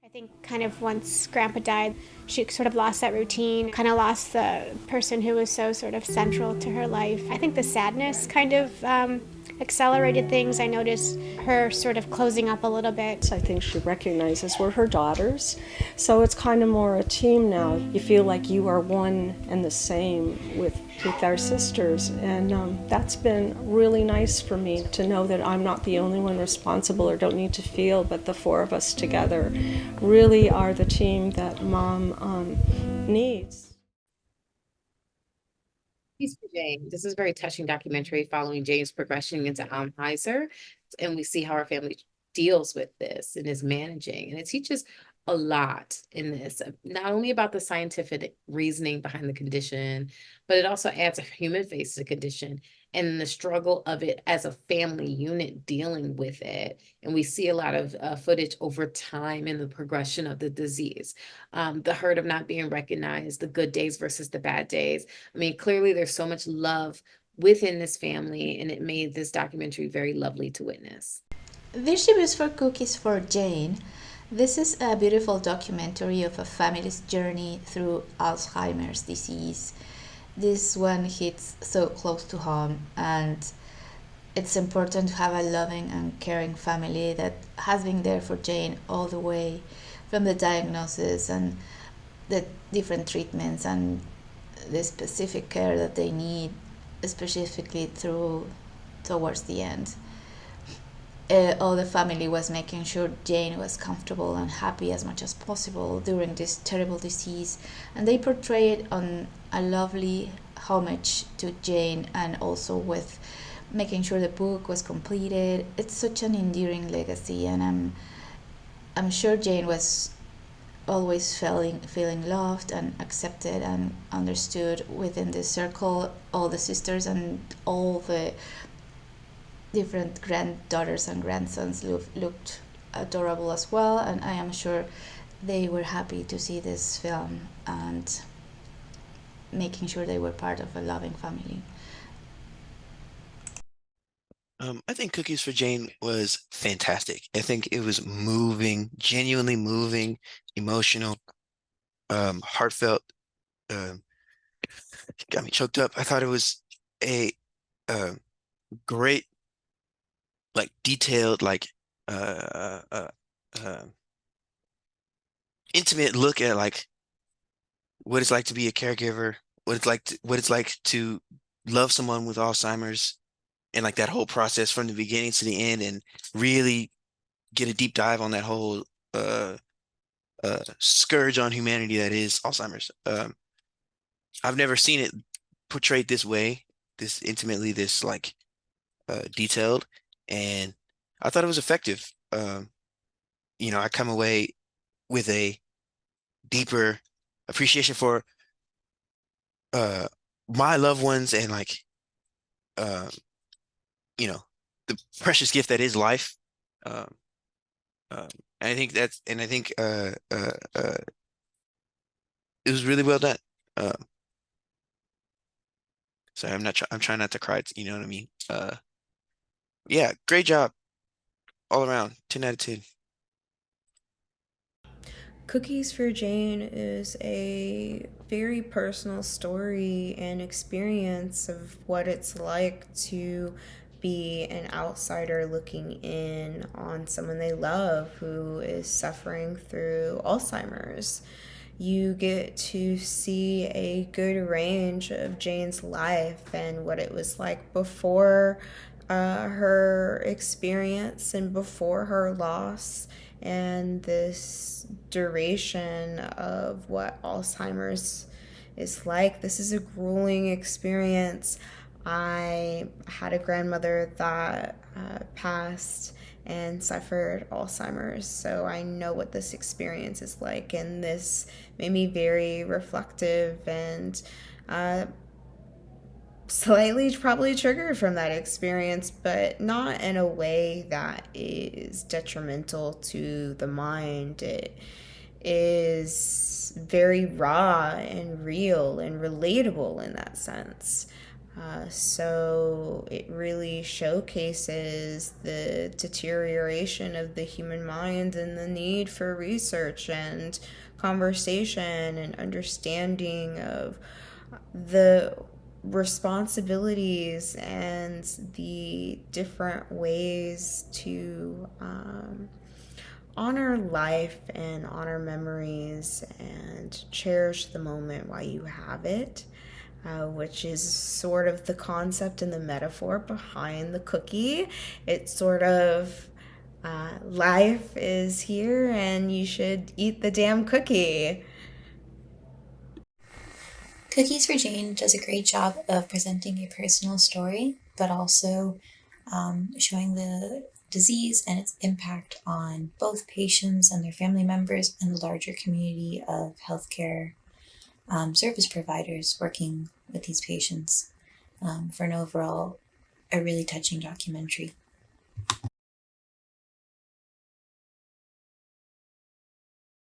I think kind of once Grandpa died, she sort of lost that routine, kind of lost the person who was so sort of central to her life. I think the sadness kind of accelerated things. I noticed her sort of closing up a little bit. I think she recognizes we're her daughters, so it's kind of more a team now. You feel like you are one and the same with our sisters, and that's been really nice for me to know that I'm not the only one responsible or don't need to feel, but the four of us together really are the team that Mom needs. Peace for Jane. This is a very touching documentary following Jane's progression into Alzheimer, and we see how her family deals with this and is managing. And it teaches a lot in this, not only about the scientific reasoning behind the condition, but it also adds a human face to the condition and the struggle of it as a family unit dealing with it. And we see a lot of footage over time in the progression of the disease, the hurt of not being recognized, the good days versus the bad days. I mean, clearly there's so much love within this family, and it made this documentary very lovely to witness. Vegetables for Cookies for Jane. This is a beautiful documentary of a family's journey through Alzheimer's disease. This one hits so close to home, and it's important to have a loving and caring family that has been there for Jane all the way from the diagnosis and the different treatments and the specific care that they need, specifically towards the end. All the family was making sure Jane was comfortable and happy as much as possible during this terrible disease, and they portray it on a lovely homage to Jane, and also with making sure the book was completed. It's such an endearing legacy, and I'm sure Jane was always feeling loved and accepted and understood within this circle. All the sisters and all the different granddaughters and grandsons looked adorable as well, and I am sure they were happy to see this film and making sure they were part of a loving family. I think Cookies for Jane was fantastic. I think it was moving, genuinely moving, emotional, heartfelt. Um, got me choked up. I thought it was a uh, great, like detailed, like uh, uh, uh, intimate look at like what it's like to be a caregiver, what it's like to love someone with Alzheimer's, and like that whole process from the beginning to the end, and really get a deep dive on that whole uh scourge on humanity that is Alzheimer's. I've never seen it portrayed this way, this intimately, this like detailed, and I thought it was effective. I come away with a deeper appreciation for uh my loved ones, and like uh you know the precious gift that is life. Um, um, and I think it was really well done. Um, sorry, I'm trying not to cry. You know what I mean? Yeah, great job all around. 10 out of 10. Cookies for Jane is a very personal story and experience of what it's like to be an outsider looking in on someone they love who is suffering through Alzheimer's. You get to see a good range of Jane's life and what it was like before her experience and before her loss, and this duration of what Alzheimer's is like. This is a grueling experience. I had a grandmother that passed and suffered Alzheimer's, so I know what this experience is like, and this made me very reflective and slightly probably triggered from that experience, but not in a way that is detrimental to the mind. It is very raw and real and relatable in that sense. So it really showcases the deterioration of the human mind and the need for research and conversation and understanding of the responsibilities and the different ways to honor life and honor memories and cherish the moment while you have it, which is sort of the concept and the metaphor behind the cookie. It's sort of life is here and you should eat the damn cookie. Cookies for Jane does a great job of presenting a personal story, but also showing the disease and its impact on both patients and their family members and the larger community of healthcare service providers working with these patients, for an overall, a really touching documentary.